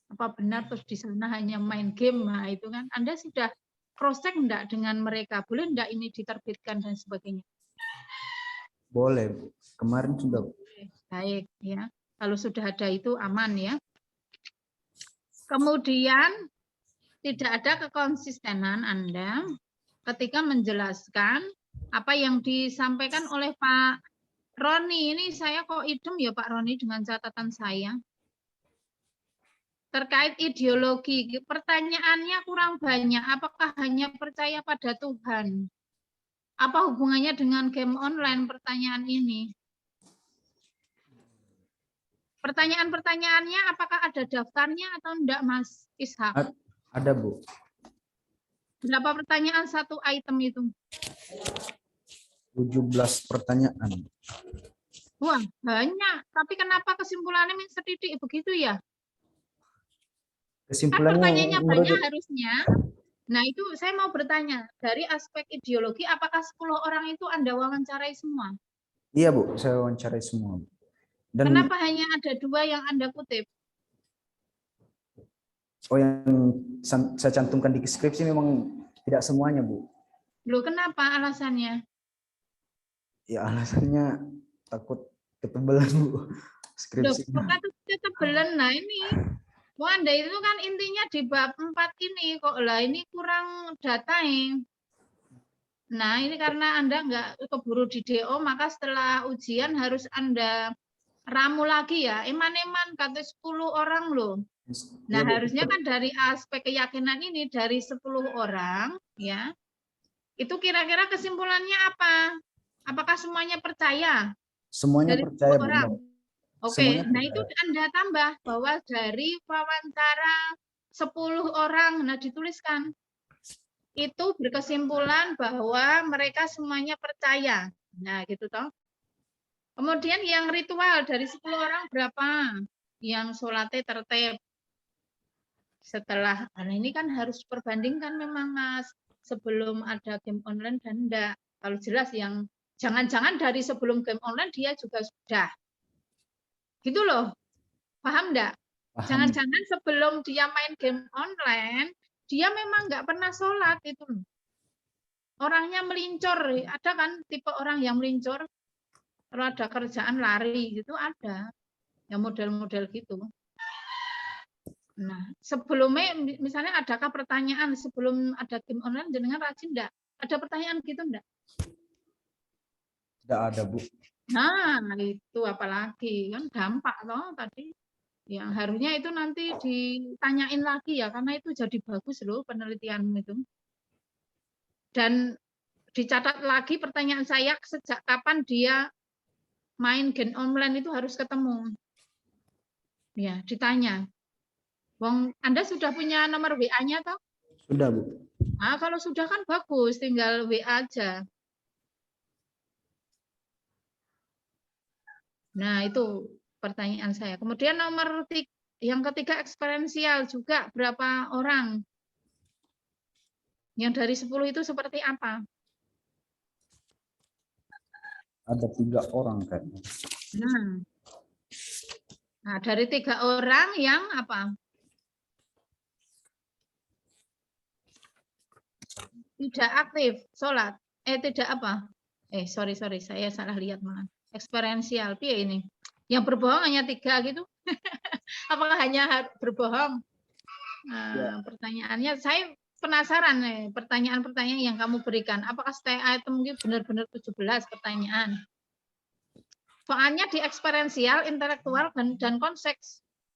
Apa benar terus di sana hanya main game? Nah, itu kan Anda sudah cross check enggak dengan mereka? Boleh enggak ini diterbitkan dan sebagainya? Boleh, Bu. Kemarin sudah. Baik ya. Kalau sudah ada itu aman ya. Kemudian tidak ada kekonsistenan Anda ketika menjelaskan apa yang disampaikan oleh Pak Roni. Ini saya kok idem ya Pak Roni dengan catatan saya. Terkait ideologi, pertanyaannya kurang banyak. Apakah hanya percaya pada Tuhan? Apa hubungannya dengan game online? Pertanyaan ini. Pertanyaan-pertanyaannya apakah ada daftarnya atau enggak, Mas Ishak? Ada, Bu. Berapa pertanyaan satu item itu? 17 pertanyaan. Wah, banyak. Tapi kenapa kesimpulannya setitik begitu ya? Kan pertanyaannya banyak harusnya. Nah, itu saya mau bertanya. Dari aspek ideologi, apakah 10 orang itu Anda wawancarai semua? Iya, Bu. Saya wawancarai semua. Dan kenapa hanya ada 2 yang Anda kutip? Oh, yang saya cantumkan di skripsi memang tidak semuanya, Bu. Loh, kenapa alasannya? Ya, alasannya takut ketebelan, Bu. Skripsi. Loh, kok ketebelan? Nah, ini. Wah, Anda itu kan intinya di bab 4 ini. Kok lah ini kurang data ya. Nah, ini karena Anda nggak keburu di DO, maka setelah ujian harus Anda ramu lagi ya. Eman-eman kata 10 orang loh. Nah, ya, harusnya kan dari aspek keyakinan ini dari 10 orang ya. Itu kira-kira kesimpulannya apa? Apakah semuanya percaya? Semuanya dari percaya, 10 orang. Oke, nah percaya. itu Anda tambah bahwa dari wawancara 10 orang, nah dituliskan. Itu berkesimpulan bahwa mereka semuanya percaya. Nah, gitu toh. Kemudian yang ritual dari 10 orang berapa? Yang sholatnya tertib. Setelah, nah ini kan harus perbandingkan memang Mas. Sebelum ada game online dan enggak. Kalau jelas yang jangan-jangan dari sebelum game online dia juga sudah. Gitu loh. Paham enggak? Jangan-jangan sebelum dia main game online, dia memang nggak pernah sholat itu loh. Orangnya melincur, ada kan tipe orang yang melincur, kalau ada kerjaan lari gitu ada, ya model-model gitu. Nah, sebelumnya misalnya adakah pertanyaan sebelum ada game online jenengan rajin enggak? Ada pertanyaan gitu enggak? Tidak ada, Bu. Nah, itu apalagi kan dampak loh tadi. Yang harusnya itu nanti ditanyain lagi ya, karena itu jadi bagus loh penelitianmu itu. Dan dicatat lagi pertanyaan saya sejak kapan dia main game online itu harus ketemu. Ya, ditanya. Wong, Anda sudah punya nomor WA-nya toh? Sudah, Bu. Ah, kalau sudah kan bagus, tinggal WA aja. Nah, itu pertanyaan saya. Kemudian yang ketiga eksperiensial juga berapa orang? Yang dari 10 itu seperti apa? Ada 3 orang kayaknya. Nah, dari 3 orang yang apa? Tidak aktif sholat. Tidak apa? Sorry, saya salah lihat malah. Eksperiensial, piye ini? Yang berbohong hanya 3 gitu? Apakah hanya berbohong? Pertanyaannya, saya penasaran nih, pertanyaan-pertanyaan yang kamu berikan. Apakah stay item mungkin benar-benar 17 pertanyaan? Soalnya di eksperiensial, intelektual, dan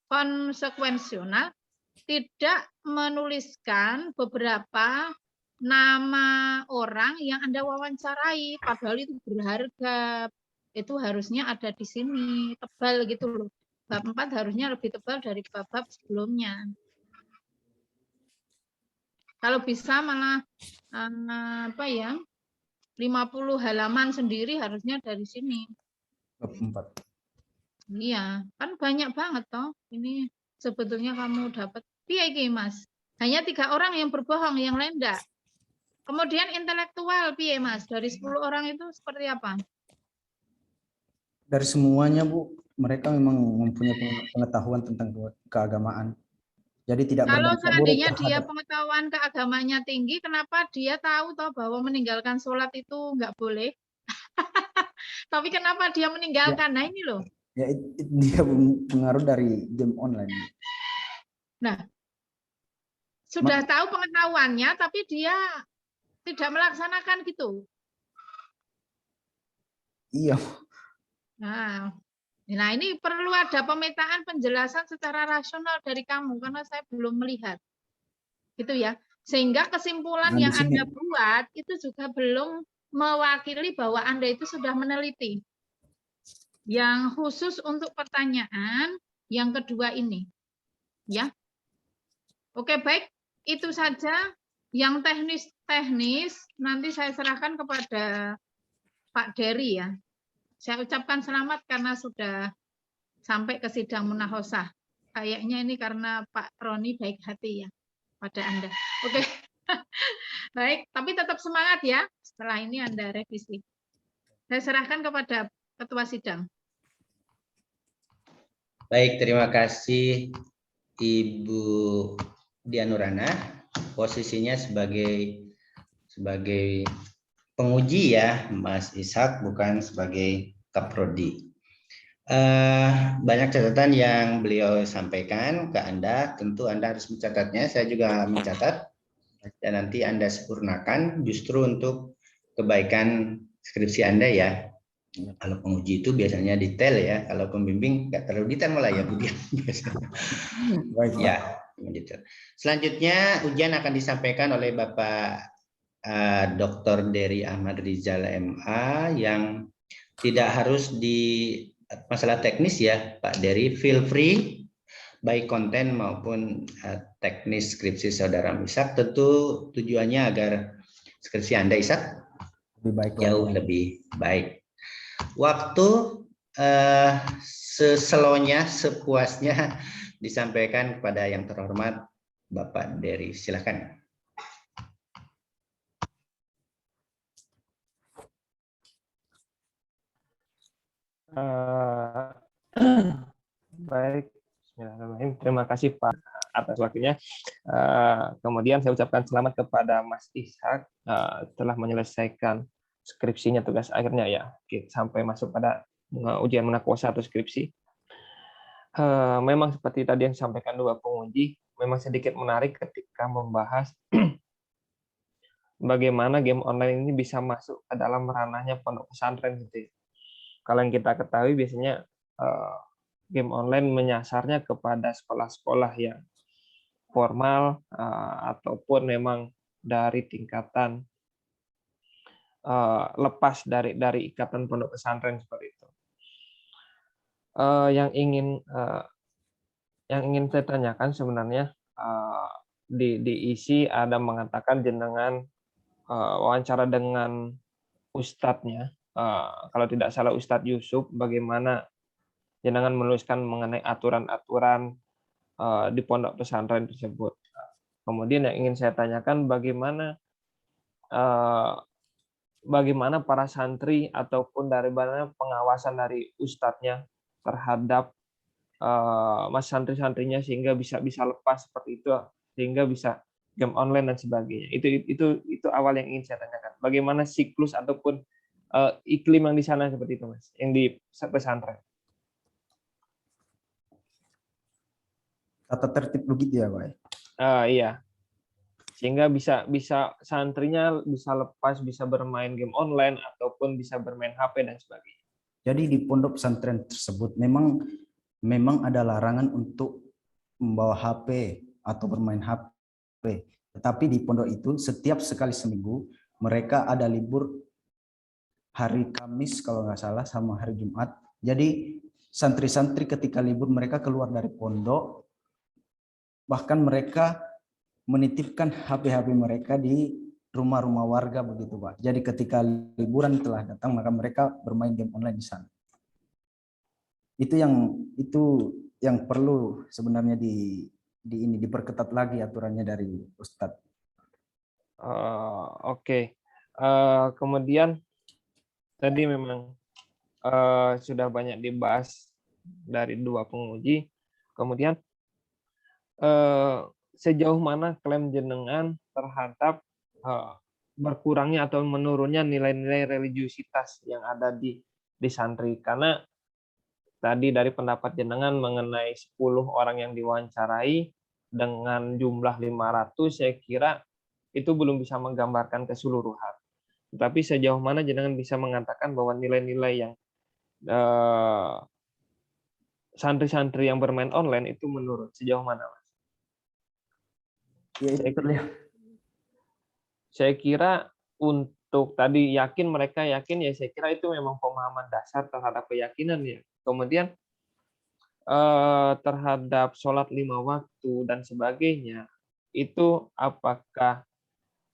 konsekuensional tidak menuliskan beberapa nama orang yang Anda wawancarai, padahal itu berharga. Itu harusnya ada di sini, tebal gitu loh. Bab 4 harusnya lebih tebal dari bab-bab sebelumnya. Kalau bisa malah 50 halaman sendiri harusnya dari sini. Bab 4. Iya, kan banyak banget toh. Ini sebetulnya kamu dapat. Piye iki, Mas? Hanya 3 orang yang berbohong, yang lain enggak. Kemudian intelektual, piye Mas? Dari 10 orang itu seperti apa? Dari semuanya, Bu, mereka memang mempunyai pengetahuan tentang keagamaan. Jadi tidak Kalau berdampak buruk seandainya dia terhadap. pengetahuan keagamanya tinggi, kenapa dia tahu toh bahwa meninggalkan sholat itu enggak boleh? Tapi kenapa dia Ya, meninggalkan? Nah ini loh. ya dia pengaruh dari game online. Nah, sudah tahu pengetahuannya, tapi dia tidak melaksanakan gitu. Iya. Nah, ini perlu ada pemetaan penjelasan secara rasional dari kamu, karena saya belum melihat. Gitu ya. Sehingga kesimpulan Nah, yang di sini Anda buat itu juga belum mewakili bahwa Anda itu sudah meneliti. Yang khusus untuk pertanyaan yang kedua ini. Ya. Oke, baik. Itu saja yang teknis-teknis nanti saya serahkan kepada Pak Dery ya. Saya ucapkan selamat karena sudah sampai ke sidang munahosah. Kayaknya ini karena Pak Roni baik hati ya pada Anda. Oke. Baik, tapi tetap semangat ya. Setelah ini Anda revisi. Saya serahkan kepada Ketua Sidang. Baik, terima kasih Ibu Dianurana. Posisinya sebagai penguji ya, Mas Ishak, bukan sebagai Kaprodi. Banyak catatan yang beliau sampaikan ke Anda, tentu Anda harus mencatatnya, saya juga mencatat, dan nanti Anda sempurnakan justru untuk kebaikan skripsi Anda ya. Kalau penguji itu biasanya detail ya, kalau pembimbing nggak terlalu detail malah ya Bu Dian. Ya, detail. Selanjutnya ujian akan disampaikan oleh Bapak Dr. Dery Ahmad Rizal MA yang tidak harus di masalah teknis ya Pak Dery, feel free baik konten maupun teknis skripsi saudara Ishak, tentu tujuannya agar skripsi Anda Ishak jauh lebih baik. Waktu seselonya, sepuasnya disampaikan kepada yang terhormat Bapak Dery. Silakan. Baik, Bismillahirrahmanirrahim. Terima kasih Pak atas waktunya. Kemudian saya ucapkan selamat kepada Mas Ishak telah menyelesaikan skripsinya, tugas akhirnya ya, sampai masuk pada ujian munaqosyah atau skripsi. Memang seperti tadi yang disampaikan dua penguji, memang sedikit menarik ketika membahas bagaimana game online ini bisa masuk ke dalam ranahnya pondok pesantren gitu ya. Kalau yang kita ketahui biasanya game online menyasarnya kepada sekolah-sekolah yang formal ataupun memang dari tingkatan lepas dari ikatan pondok pesantren seperti itu. Yang ingin saya tanyakan sebenarnya diisi ada mengatakan jenengan wawancara dengan ustadznya, kalau tidak salah Ustadz Yusuf, bagaimana jenengan menuliskan mengenai aturan-aturan di pondok pesantren tersebut. Kemudian yang ingin saya tanyakan bagaimana para santri ataupun dari mana pengawasan dari ustadznya terhadap mas santri-santrinya sehingga bisa lepas seperti itu, sehingga bisa game online dan sebagainya. Itu awal yang ingin saya tanyakan. Bagaimana siklus ataupun iklim yang di sana seperti itu, Mas, yang di pesantren. Tata tertib begitu ya, Pak? Iya. Sehingga bisa santrinya bisa lepas, bisa bermain game online ataupun bisa bermain HP dan sebagainya. Jadi di pondok pesantren tersebut memang ada larangan untuk membawa HP atau bermain HP. Tetapi di pondok itu setiap sekali seminggu mereka ada libur hari Kamis kalau nggak salah sama hari Jumat. Jadi santri-santri ketika libur mereka keluar dari pondok, bahkan mereka menitipkan HP-HP mereka di rumah-rumah warga begitu, Pak. Jadi ketika liburan telah datang maka mereka bermain game online di sana. Itu yang perlu sebenarnya diperketat lagi aturannya dari Ustadz. Oke. Kemudian tadi memang sudah banyak dibahas dari dua penguji. Kemudian sejauh mana klaim jenengan terhadap berkurangnya atau menurunnya nilai-nilai religiusitas yang ada di santri? Karena tadi dari pendapat jenengan mengenai 10 orang yang diwawancarai dengan jumlah 500, saya kira itu belum bisa menggambarkan keseluruhan. Tetapi sejauh mana jenengan bisa mengatakan bahwa nilai-nilai yang santri-santri yang bermain online itu menurun? Sejauh mana, Mas? Ya, itu terlihat. Saya kira untuk tadi mereka yakin ya, saya kira itu memang pemahaman dasar terhadap keyakinan ya. Kemudian terhadap sholat 5 waktu dan sebagainya, itu apakah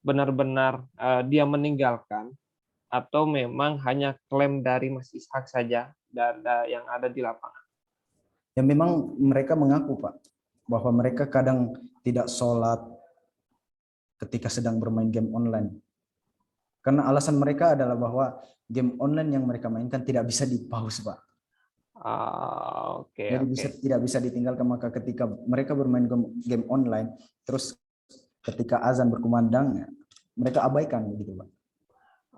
benar-benar dia meninggalkan atau memang hanya klaim dari Mas Ishak saja yang ada di lapangan? Ya memang mereka mengaku, Pak, bahwa mereka kadang tidak sholat ketika sedang bermain game online. Karena alasan mereka adalah bahwa game online yang mereka mainkan tidak bisa di-pause, Pak. Jadi tidak bisa ditinggalkan, maka ketika mereka bermain game online, terus ketika azan berkumandang, mereka abaikan begitu, Pak.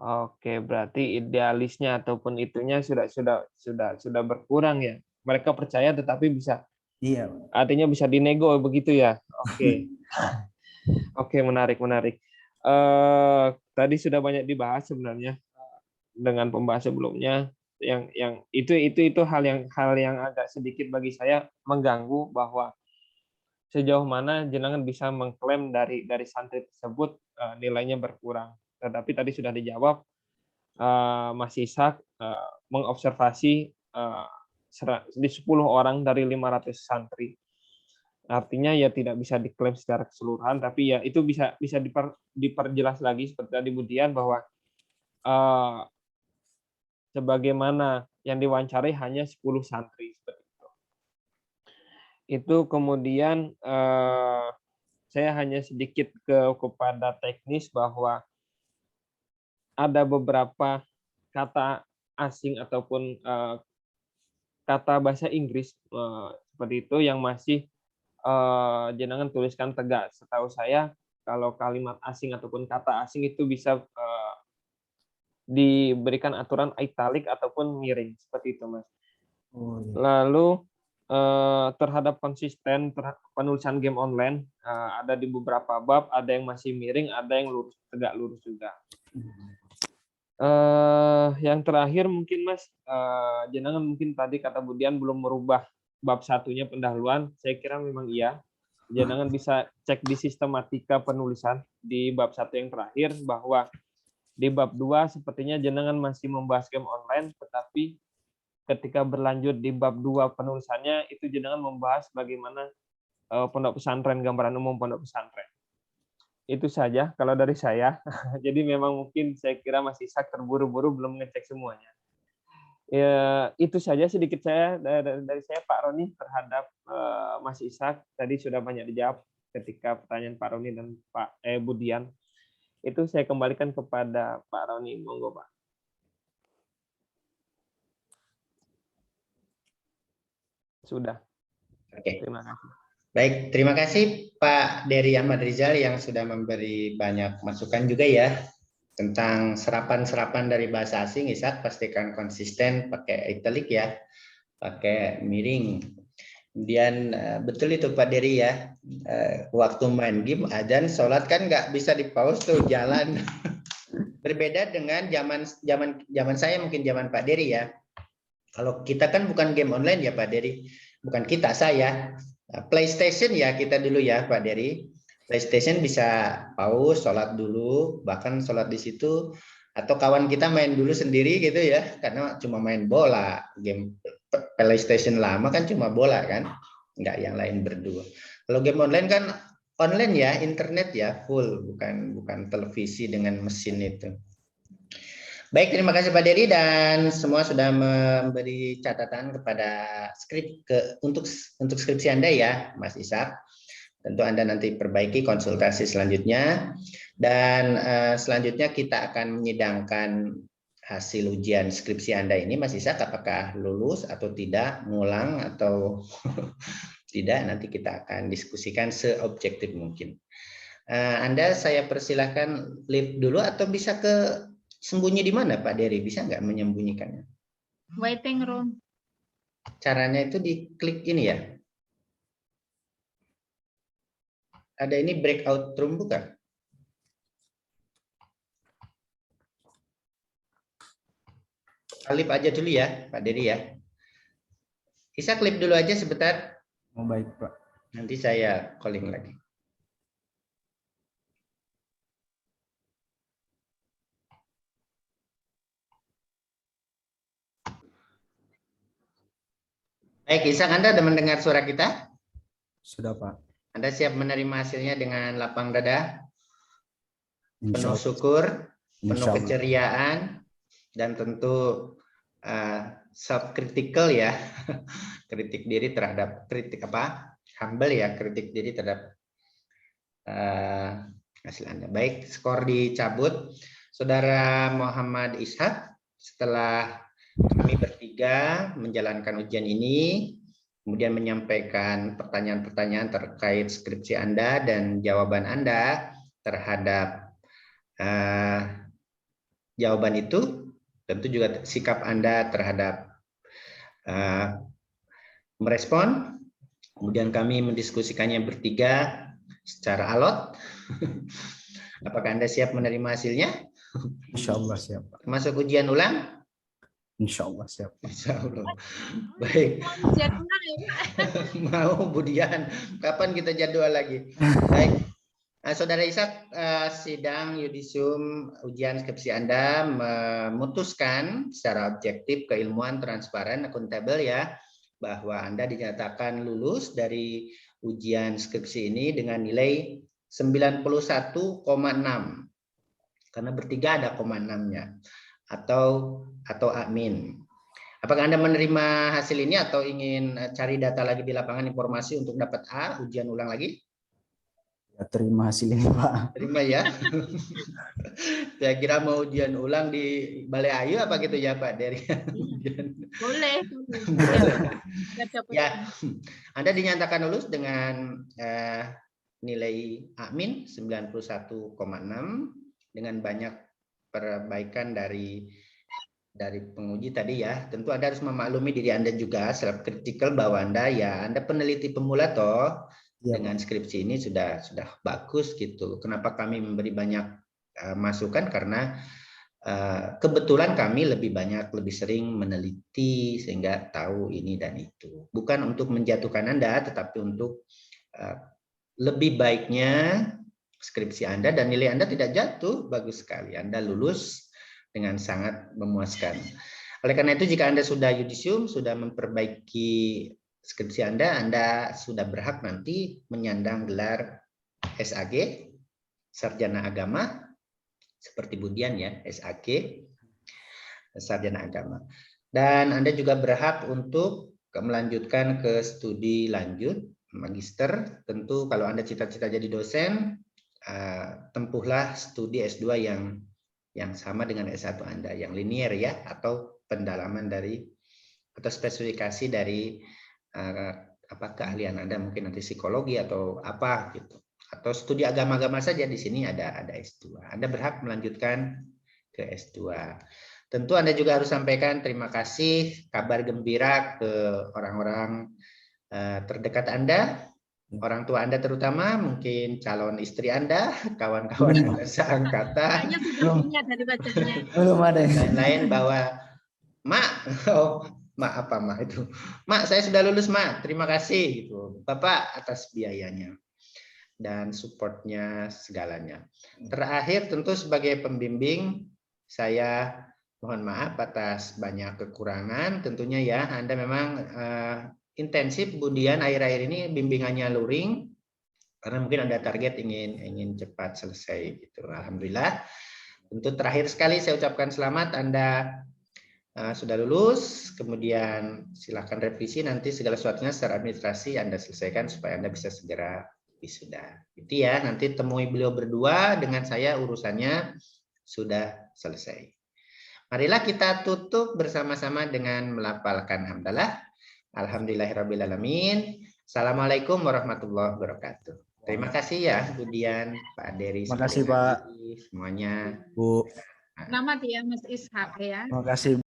Oke, berarti idealisnya ataupun itunya sudah berkurang ya. Mereka percaya tetapi bisa. Iya. Artinya bisa dinego begitu ya. Oke. Oke, menarik. Tadi sudah banyak dibahas sebenarnya dengan pembahas sebelumnya. Yang itu hal yang agak sedikit bagi saya mengganggu, bahwa sejauh mana jenengan bisa mengklaim dari santri tersebut nilainya berkurang. Tetapi tadi sudah dijawab, Mas Ishak mengobservasi di 10 orang dari 500 santri. Artinya ya tidak bisa diklaim secara keseluruhan, tapi ya itu bisa diperjelas lagi seperti tadi Budian, bahwa sebagaimana yang diwawancarai hanya 10 santri seperti itu. Itu kemudian saya hanya sedikit kepada teknis, bahwa ada beberapa kata asing ataupun kata bahasa Inggris seperti itu yang masih jenengan tuliskan tegak. Setahu saya kalau kalimat asing ataupun kata asing itu bisa diberikan aturan italic ataupun miring seperti itu, Mas. Oh, iya. Lalu terhadap konsisten penulisan game online. Ada di beberapa bab, ada yang masih miring, ada yang lurus, tegak lurus juga. Yang terakhir mungkin Mas, jenengan mungkin tadi kata Budian belum merubah bab satunya pendahuluan. Saya kira memang iya. Jenengan bisa cek di sistematika penulisan di bab 1 yang terakhir, bahwa di bab 2 sepertinya jenengan masih membahas game online, tetapi ketika berlanjut di bab 2 penulisannya, itu jenengan membahas bagaimana pondok pesantren, gambaran umum pondok pesantren. Itu saja kalau dari saya. Jadi memang mungkin saya kira Mas Ishak terburu-buru belum ngecek semuanya. Ya, itu saja sedikit saya dari saya Pak Roni terhadap Mas Ishak. Tadi sudah banyak dijawab ketika pertanyaan Pak Roni dan Pak Budian. Itu saya kembalikan kepada Pak Roni. Monggo Pak. Sudah. Oke. Terima kasih. Baik, terima kasih Pak Dery Ahmad Rizal yang sudah memberi banyak masukan juga ya tentang serapan-serapan dari bahasa asing. Ishak, pastikan konsisten pakai italic ya, pakai miring. Kemudian betul itu Pak Dery ya, waktu main game azan sholat kan nggak bisa di pause tuh, jalan. Berbeda dengan zaman saya, mungkin zaman Pak Dery ya. Kalau kita kan bukan game online ya Pak Dery, bukan kita, saya. PlayStation ya kita dulu ya Pak Dery. PlayStation bisa pause, sholat dulu, bahkan sholat di situ, atau kawan kita main dulu sendiri gitu ya, karena cuma main bola. Game PlayStation lama kan cuma bola kan, nggak yang lain berdua. Kalau game online kan online ya, internet ya, full, bukan televisi dengan mesin itu. Baik, terima kasih Pak Dery dan semua sudah memberi catatan kepada untuk skripsi Anda ya, Mas Ishak. Tentu Anda nanti perbaiki konsultasi selanjutnya, dan selanjutnya kita akan menyidangkan hasil ujian skripsi Anda ini, Mas Ishak, apakah lulus atau tidak, ngulang atau tidak, nanti kita akan diskusikan seobjektif mungkin. Anda saya persilahkan live dulu atau bisa ke sembunyi di mana Pak Dery? Bisa nggak menyembunyikannya? Waiting room. Caranya itu diklik ini ya. Ada ini breakout room bukan? Klip aja dulu ya Pak Dery ya. Bisa klip dulu aja sebentar. Oh, baik Pak. Nanti saya calling lagi. Baik, Ishak, Anda sudah mendengar suara kita? Sudah Pak. Anda siap menerima hasilnya dengan lapang dada, penuh Insya syukur, penuh Insya Allah. keceriaan, dan tentu self critical ya, kritik diri terhadap humble ya, kritik diri terhadap hasil Anda. Baik, skor dicabut. Saudara Muhammad Ishak, setelah kami bertiga menjalankan ujian ini, kemudian menyampaikan pertanyaan-pertanyaan terkait skripsi Anda dan jawaban Anda terhadap jawaban itu, tentu juga sikap Anda terhadap merespon. Kemudian kami mendiskusikannya bertiga secara alot. Apakah Anda siap menerima hasilnya? Insya Allah siap Pak. Masuk ujian ulang? Insya Allah siap Pak. Insya Allah. Baik. Mau Budian, kapan kita jadwal lagi? Baik. Saudara Ishak, sidang yudisium ujian skripsi Anda memutuskan secara objektif, keilmuan, transparan, akuntabel ya, bahwa Anda dinyatakan lulus dari ujian skripsi ini dengan nilai 91,6. Karena bertiga ada 0,6-nya. Atau amin. Apakah Anda menerima hasil ini atau ingin cari data lagi di lapangan informasi untuk dapat A, ujian ulang lagi? Ya, terima hasil ini Pak. Terima ya. Saya kira mau ujian ulang di Balai Ayu apa gitu ya Pak Dery. Boleh. Ya, Anda dinyatakan lulus dengan nilai amin 91,6 dengan banyak perbaikan dari dari penguji tadi ya, tentu Anda harus memaklumi diri Anda juga self critical bahwa Anda peneliti pemula toh, Iya, dengan skripsi ini sudah bagus gitu. Kenapa kami memberi banyak masukan? Karena kebetulan kami lebih sering meneliti sehingga tahu ini dan itu. Bukan untuk menjatuhkan Anda, tetapi untuk lebih baiknya skripsi Anda dan nilai Anda tidak jatuh, bagus sekali. Anda lulus dengan sangat memuaskan. Oleh karena itu, jika Anda sudah yudisium, sudah memperbaiki skripsi Anda sudah berhak nanti menyandang gelar SAG, Sarjana Agama, seperti Budian ya, SAG, Sarjana Agama. Dan Anda juga berhak untuk melanjutkan ke studi lanjut, magister. Tentu kalau Anda cita-cita jadi dosen, tempuhlah studi S2 yang sama dengan S1 Anda, yang linear ya, atau pendalaman dari atau spesifikasi dari keahlian Anda, mungkin nanti psikologi atau apa gitu. Atau studi agama-agama saja, di sini ada S2. Anda berhak melanjutkan ke S2. Tentu Anda juga harus sampaikan terima kasih, kabar gembira ke orang-orang terdekat Anda, orang tua Anda terutama, mungkin calon istri Anda, kawan-kawan Anda seangkatan, Kayaknya sudah punya dari bacanya. belum ada. lain-lain bahwa Mak, Mak apa Mak itu? Mak, saya sudah lulus Mak, terima kasih gitu. Bapak atas biayanya dan supportnya segalanya. Terakhir tentu sebagai pembimbing saya mohon maaf atas banyak kekurangan tentunya ya. Anda memang intensif Budian akhir-akhir ini bimbingannya luring karena mungkin ada target ingin cepat selesai gitu. Alhamdulillah. Tentu terakhir sekali saya ucapkan selamat Anda sudah lulus, kemudian silakan revisi nanti segala sesuatunya secara administrasi Anda selesaikan supaya Anda bisa segera wisuda. Itu ya, nanti temui beliau berdua, dengan saya urusannya sudah selesai. Marilah kita tutup bersama-sama dengan melafalkan hamdalah. Alhamdulillahirrabbilalamin. Assalamualaikum warahmatullahi wabarakatuh. Terima kasih ya Budian, Pak Dery, Terima kasih Pak. semuanya. Bu. Selamat ya Mas Ishak ya. Terima kasih.